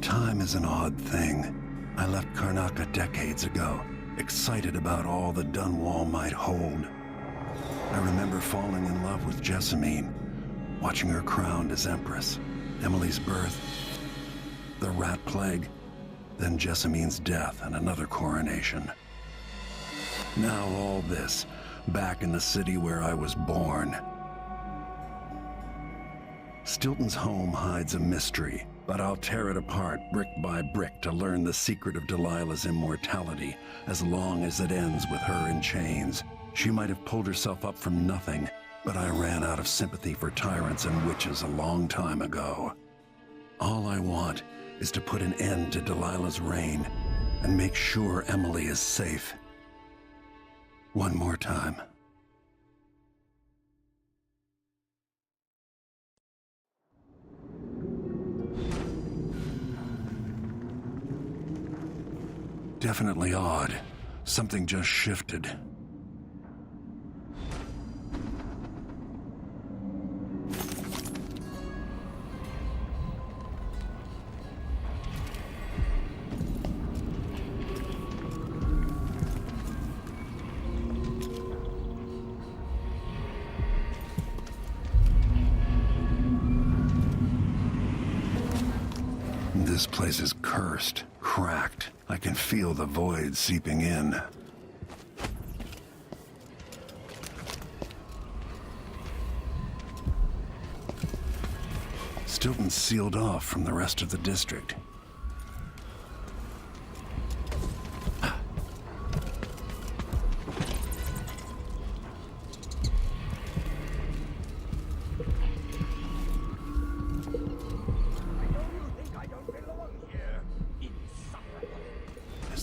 Time is an odd thing. I left Karnaca decades ago, excited about all that Dunwall might hold. I remember falling in love with Jessamine, watching her crowned as Empress, Emily's birth, the rat plague, then Jessamine's death and another coronation. Now all this, back in the city where I was born. Stilton's home hides a mystery, but I'll tear it apart brick by brick to learn the secret of Delilah's immortality, as long as it ends with her in chains. She might have pulled herself up from nothing, but I ran out of sympathy for tyrants and witches a long time ago. All I want is to put an end to Delilah's reign and make sure Emily is safe. One more time. Definitely odd. Something just shifted. This place is cursed, cracked. I can feel the void seeping in. Stilton's sealed off from the rest of the district.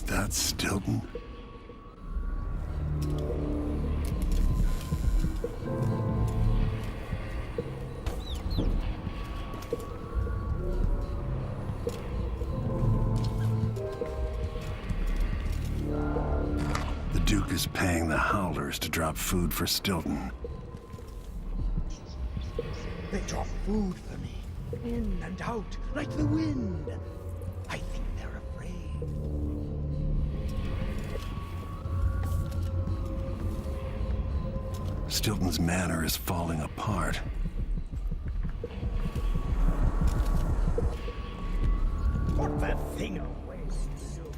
That's Stilton? The Duke is paying the Howlers to drop food for Stilton. They drop food for me, in and out, like the wind. I think they're afraid. Stilton's manor is falling apart. Put that thing away, soon.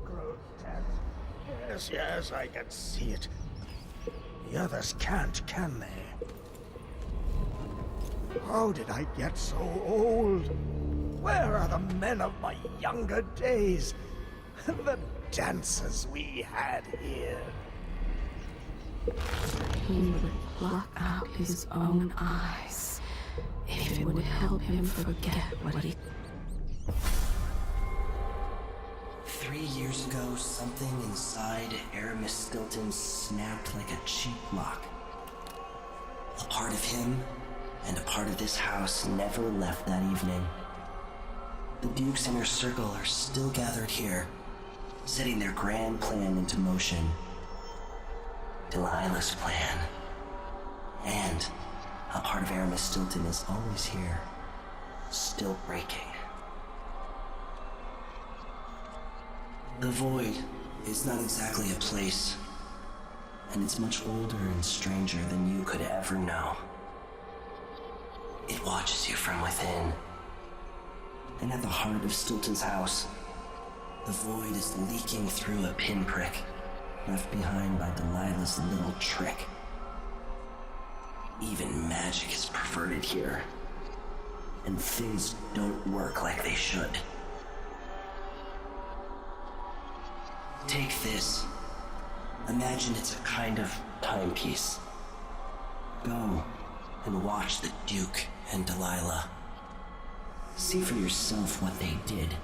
Grotesque. Yes, yes, I can see it. The others can't, can they? How did I get so old? Where are the men of my younger days? The dances we had here. He would pluck out his own eyes if it would help him forget what he... 3 years ago, something inside Aramis Stilton snapped like a cheap lock. A part of him and a part of this house never left that evening. The Duke's inner circle are still gathered here, setting their grand plan into motion. Delilah's plan. And a part of Aramis Stilton is always here, still breaking. The Void is not exactly a place, and it's much older and stranger than you could ever know. It watches you from within. And at the heart of Stilton's house, the Void is leaking through a pinprick left behind by Delilah's little trick. Even magic is perverted here, and things don't work like they should. Take this. Imagine it's a kind of timepiece. Go and watch the Duke and Delilah. See for yourself what they did.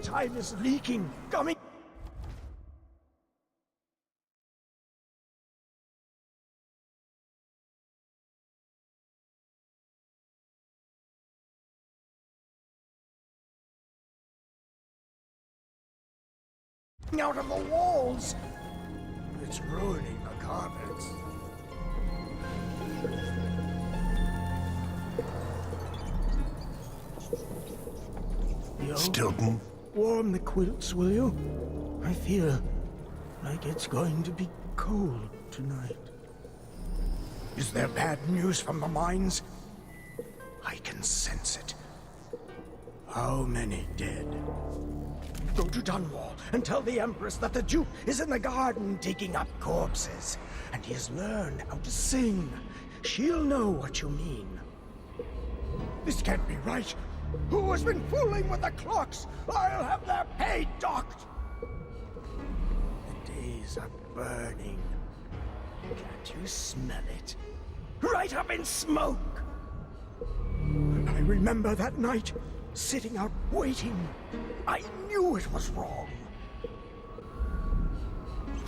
Time is leaking, coming. out of the walls. It's ruining the carpets. Yo, Stilton? warm the quilts, will you? I feel like it's going to be cold tonight. Is there bad news from the mines? I can sense it. How many dead? Go to Dunwall and tell the Empress that the Duke is in the garden digging up corpses, and he has learned how to sing. She'll know what you mean. This can't be right. Who has been fooling with the clocks? I'll have their pay docked. The days are burning. Can't you smell it? Right up in smoke! I remember that night, sitting out waiting. I knew it was wrong.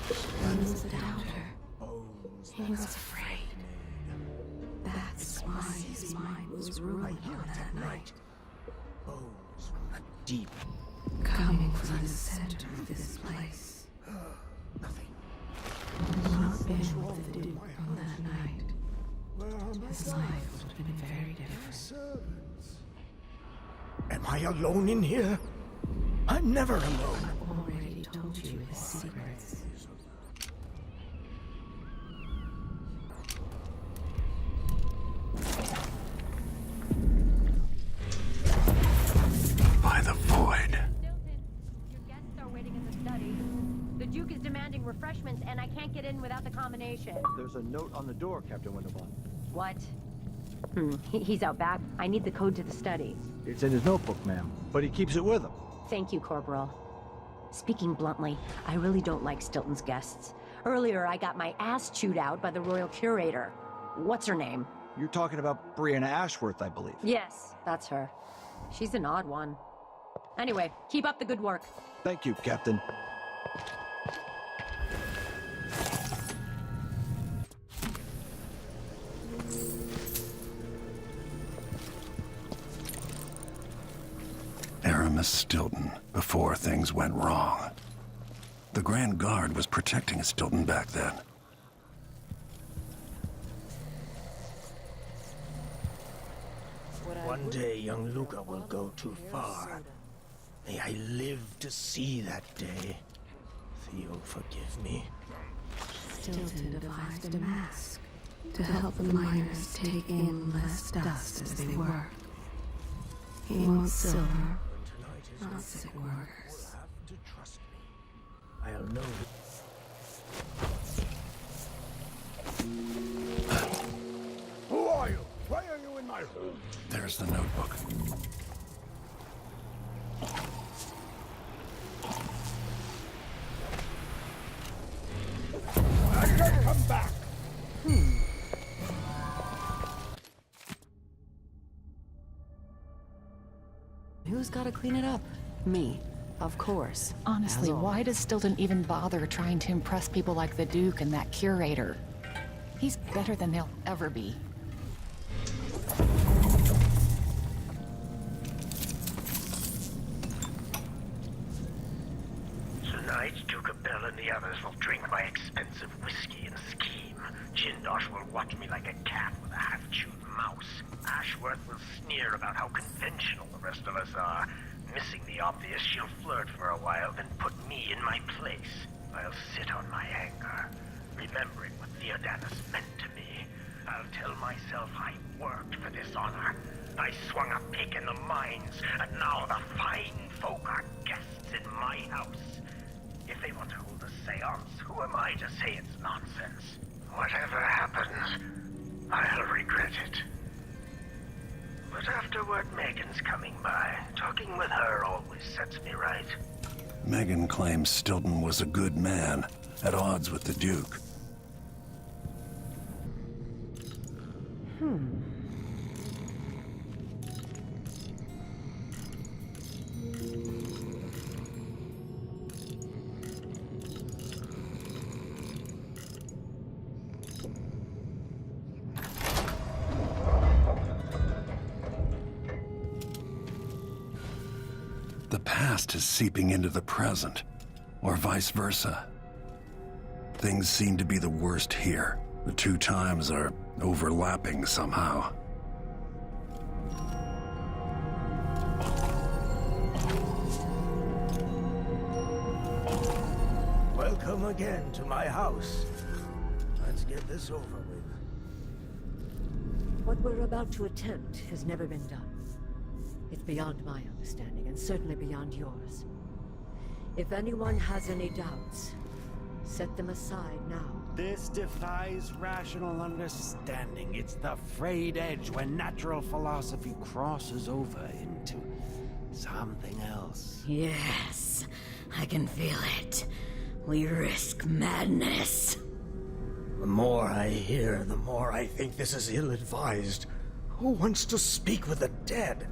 He was a doubter. He was afraid. That's why his mind was ruined on that night. Bones from the deep. Coming from the center of this place. Nothing. Not been with the Duke on that night. His life would have been very different. Servants. Am I alone in here? I'm never alone. I've already told you his secrets. By the void. Stilton, your guests are waiting in the study. The Duke is demanding refreshments, and I can't get in without the combination. There's a note on the door, Captain Winterbourne. What? He's out back. I need the code to the study. It's in his notebook, ma'am, but he keeps it with him. Thank you, Corporal. Speaking bluntly, I really don't like Stilton's guests. Earlier, I got my ass chewed out by the Royal Curator. What's her name? You're talking about Brianna Ashworth, I believe. Yes, that's her. She's an odd one. Anyway, keep up the good work. Thank you, Captain. Aramis Stilton, before things went wrong. The Grand Guard was protecting Stilton back then. One day, young Luca will go too far. May I live to see that day. Theo, forgive me. Stilton devised a mask to help the miners take in less dust as they work. He wants silver, Tonight is not sick workers. have to trust me. I'll know. Who are you? Why are you in my room? There's the notebook. I can come back. Who's got to clean it up? Me, of course. Honestly, As why does Stilton even bother trying to impress people like the Duke and that curator? He's better than they'll ever be. Tonight, Duke Bell and the others will drink my expensive whiskey and scheme. Jindosh will watch me like a cat with a half-chewed mouse. Ashworth will sneer about how conventional the rest of us are. Missing the obvious, she'll flirt for a while, then put me in my place. I'll sit on my anger, remembering what Theodatus meant to me. I'll tell myself I worked for this honor. I swung a pick in the mines, and now the fine folk are guests in my house. If they want to hold a seance, who am I to say it's nonsense? Whatever happens, I'll regret it. But afterward, Megan's coming by. Talking with her always sets me right. Megan claims Stilton was a good man, at odds with the Duke. The past is seeping into the present. or vice versa. Things seem to be the worst here. The two times are overlapping somehow. Welcome again to my house. Let's get this over with. What we're about to attempt has never been done. It's beyond my understanding, and certainly beyond yours. If anyone has any doubts, set them aside now. This defies rational understanding. It's the frayed edge when natural philosophy crosses over into something else. Yes, I can feel it. We risk madness. The more I hear, the more I think this is ill-advised. Who wants to speak with the dead?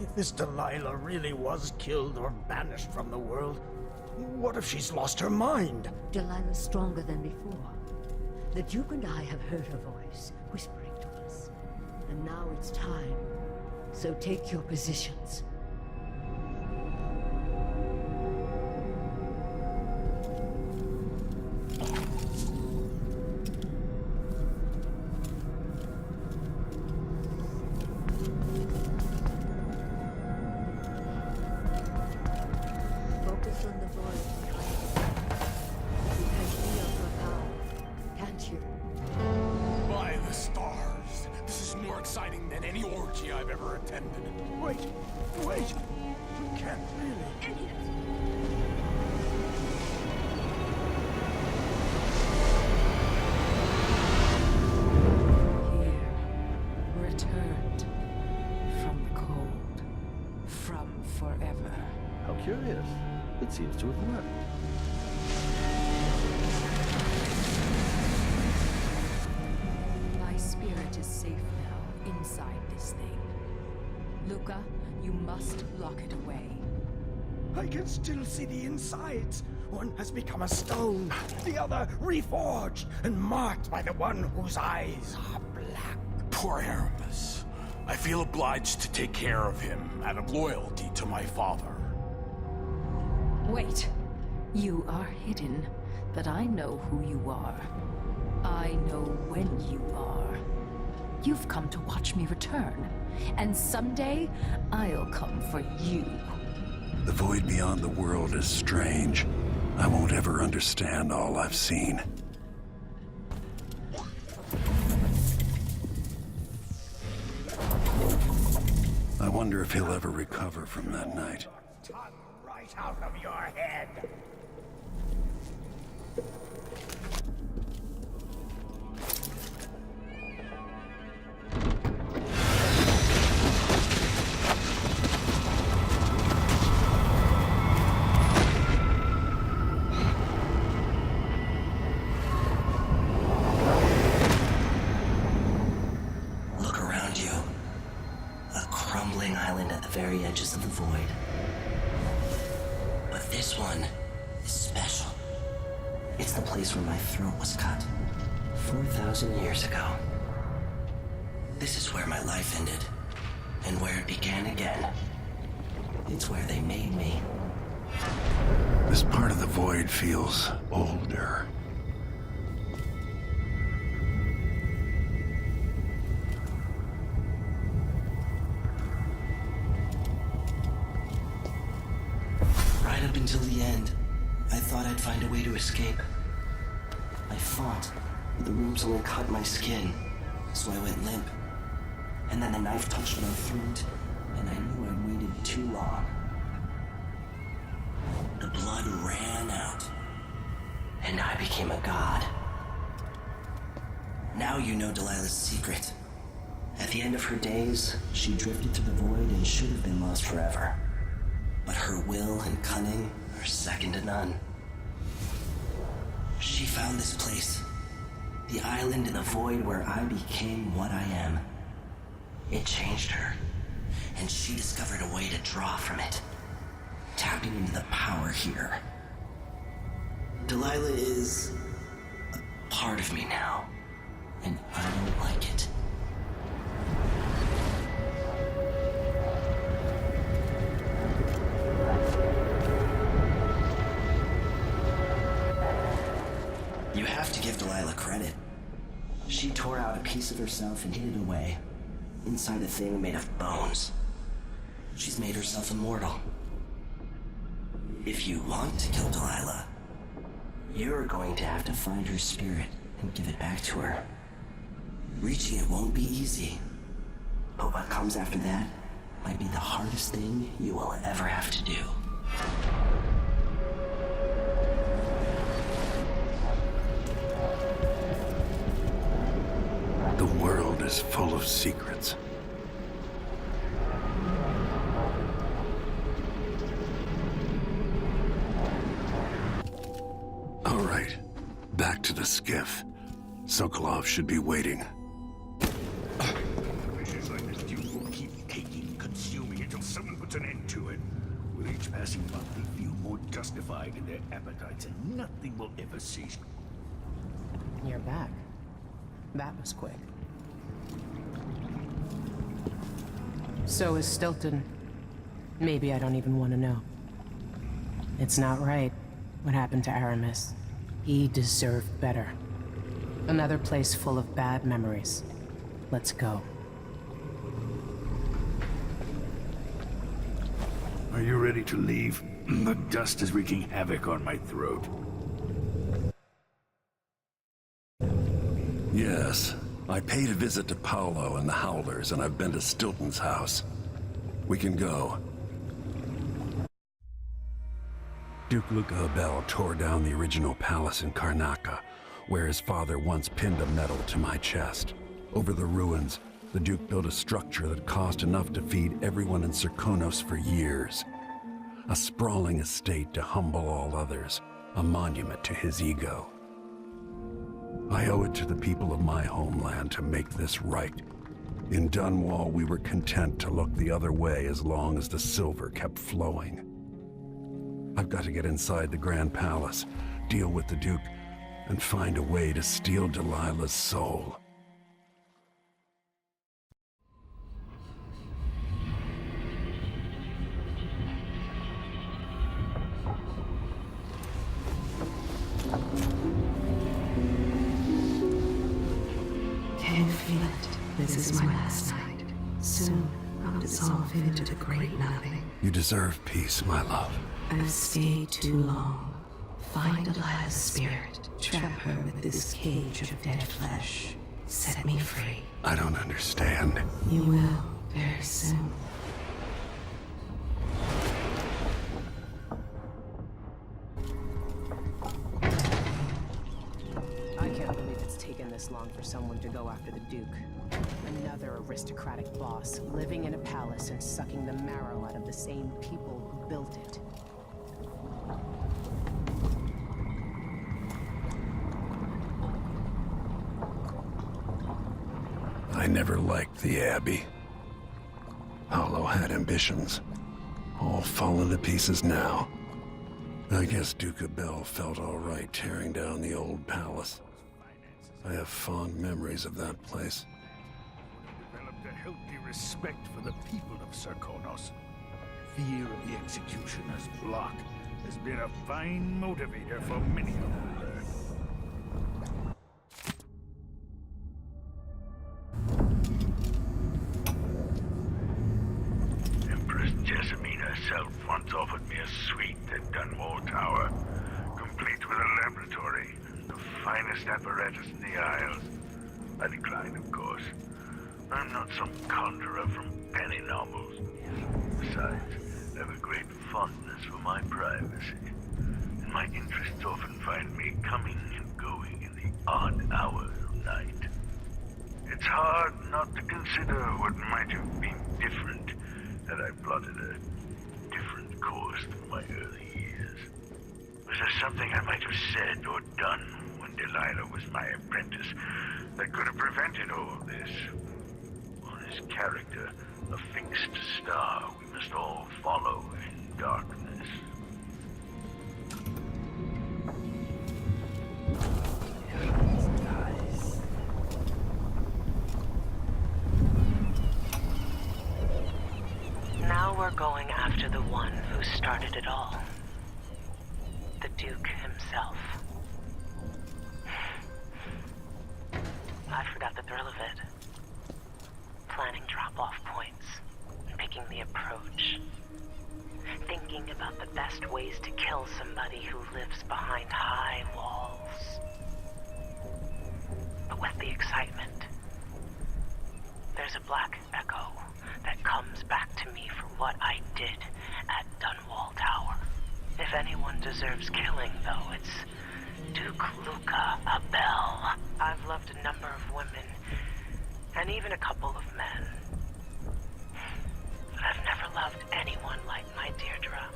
If this Delilah really was killed or banished from the world, what if she's lost her mind? Delilah's stronger than before. The Duke and I have heard her voice, whispering to us. And now it's time. So take your positions. Focus on the void behind you. You can feel her power, can't you? By the stars, this is more exciting than any orgy I've ever attended. Wait! You can't really... Here, returned from the cold, from forever. How curious. It seems to have worked. My spirit is safe now, inside this thing. Luca, you must lock it away. I can still see the insides. One has become a stone, the other reforged and marked by the one whose eyes are black. Poor Aramis. I feel obliged to take care of him out of loyalty to my father. Wait. You are hidden, but I know who you are. I know when you are. You've come to watch me return, and someday I'll come for you. The void beyond the world is strange. I won't ever understand all I've seen. I wonder if he'll ever recover from that night. Tongue right out of your head. Look around you. A crumbling island at the very edges of the void. But this one is special. It's the place where my throat was cut 4,000 years ago. This is where my life ended, and where it began again. It's where they made me. This part of the void feels older. Right up until the end, I thought I'd find a way to escape. I fought, but the wounds only cut my skin, so I went limp. And then the knife touched my throat, and I knew I'd waited too long. The blood ran out, and I became a god. Now you know Delilah's secret. At the end of her days, she drifted to the void and should have been lost forever. But her will and cunning are second to none. She found this place, the island in the void where I became what I am. It changed her, and she discovered a way to draw from it, tapping into the power here. Delilah is a part of me now, and I don't like it. You have to give Delilah credit. She tore out a piece of herself and hid it away, inside a thing made of bones. She's made herself immortal. If you want to kill Delilah, you're going to have to find her spirit and give it back to her. Reaching it won't be easy, but what comes after that might be the hardest thing you will ever have to do. The world is full of secrets. All right, back to the skiff. Sokolov should be waiting. Wishes like this dude will keep taking, consuming until someone puts an end to it. With each passing month, they feel more justified in their appetites, and nothing will ever cease. You're back. That was quick. So is Stilton. Maybe I don't even want to know. It's not right what happened to Aramis. He deserved better. Another place full of bad memories. Let's go. Are you ready to leave? The dust is wreaking havoc on my throat. Yes. I paid a visit to Paolo and the Howlers, and I've been to Stilton's house. We can go. Duke Luca Abel tore down the original palace in Karnaca, where his father once pinned a medal to my chest. Over the ruins, the Duke built a structure that cost enough to feed everyone in Serkonos for years. A sprawling estate to humble all others, a monument to his ego. I owe it to the people of my homeland to make this right. In Dunwall, we were content to look the other way as long as the silver kept flowing. I've got to get inside the Grand Palace, deal with the Duke, and find a way to steal Delilah's soul. Can you feel it? This is my last night. Soon, I'll dissolve into the great nothing. You deserve peace, my love. I've stayed too long. Find Delilah's spirit. Trap her with this cage of dead flesh. Set me free. I don't understand. You will, very soon. I can't believe it's taken this long for someone to go after the Duke. Another aristocratic boss, living in a palace and sucking the marrow out of the same people who built it. I never liked the Abbey. Paolo had ambitions. All fallen to pieces now. I guess Duke Abel felt all right tearing down the old palace. I have fond memories of that place. Developed a healthy respect for the people of Serkonos. Fear of the executioner's block has been a fine motivator for many of them. Herself once offered me a suite at Dunwall Tower, complete with a laboratory, the finest apparatus in the Isles. I declined, of course. I'm not some conjurer from penny novels. Besides, I have a great fondness for my privacy, and my interests often find me coming and going in the odd hours of night. It's hard not to consider what might have been different had I plotted a different course through my early years. Was there something I might have said or done when Delilah was my apprentice that could have prevented all of this? Or his character, a fixed star we must all follow in darkness? Now we're going after the one who started it all. The Duke himself. I forgot the thrill of it. Planning drop-off points, picking the approach, thinking about the best ways to kill somebody who lives behind high walls. But with the excitement, there's a black echo that comes back to me for what I did at Dunwall Tower. If anyone deserves killing, though, it's Duke Luca Abel. I've loved a number of women, and even a couple of men. But I've never loved anyone like my Deirdre.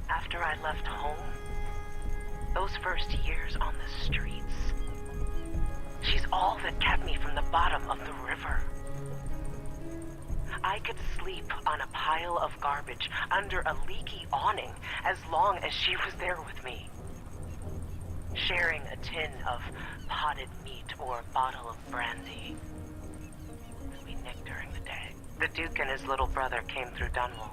After I left home, those first years on the streets, she's all that kept me from the bottom of the river. I could sleep on a pile of garbage under a leaky awning as long as she was there with me. Sharing a tin of potted meat or a bottle of brandy that we nicked during the day. The Duke and his little brother came through Dunwall,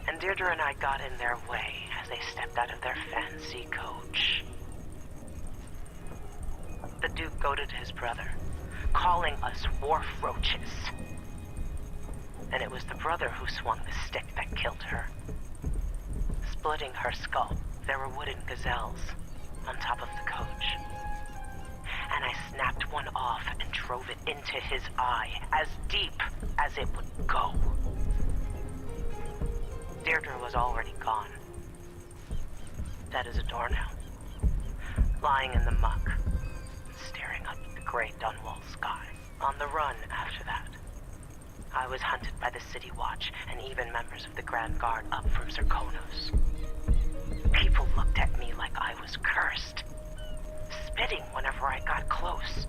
and Deirdre and I got in their way as they stepped out of their fancy coach. The Duke goaded his brother, calling us wharf roaches. And it was the brother who swung the stick that killed her. Splitting her skull, there were wooden gazelles on top of the coach. And I snapped one off and drove it into his eye, as deep as it would go. Deirdre was already gone. Dead as a doornail. Lying in the muck, staring up at the gray Dunwall sky. On the run after that. I was hunted by the City Watch and even members of the Grand Guard up from Zirconos. People looked at me like I was cursed, spitting whenever I got close.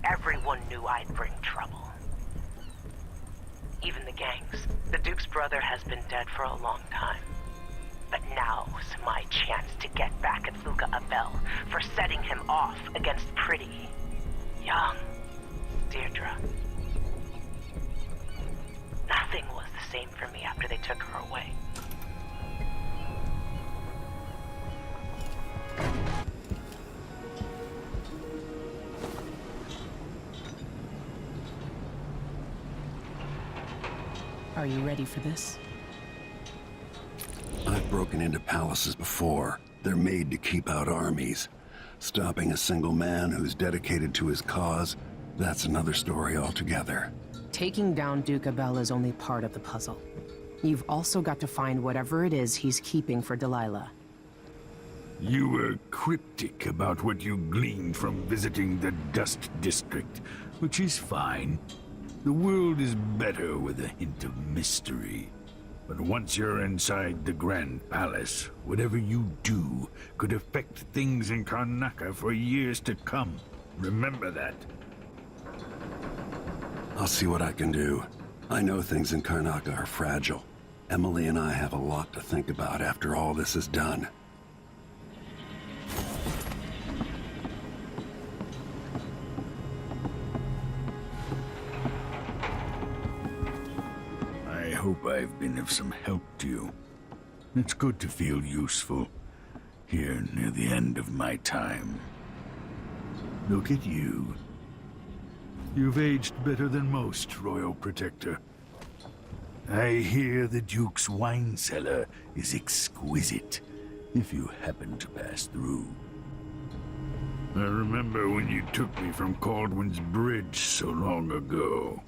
Everyone knew I'd bring trouble. Even the gangs. The Duke's brother has been dead for a long time. But now's my chance to get back at Luca Abel for setting him off against pretty, young Deirdre. Nothing was the same for me after they took her away. Are you ready for this? I've broken into palaces before. They're made to keep out armies. Stopping a single man who's dedicated to his cause, that's another story altogether. Taking down Duke Abel is only part of the puzzle. You've also got to find whatever it is he's keeping for Delilah. You were cryptic about what you gleaned from visiting the Dust District, which is fine. The world is better with a hint of mystery. But once you're inside the Grand Palace, whatever you do could affect things in Karnaca for years to come. Remember that. I'll see what I can do. I know things in Karnaca are fragile. Emily and I have a lot to think about after all this is done. I hope I've been of some help to you. It's good to feel useful, here near the end of my time. Look at you. You've aged better than most, Royal Protector. I hear the Duke's wine cellar is exquisite, if you happen to pass through. I remember when you took me from Caldwin's Bridge so long ago.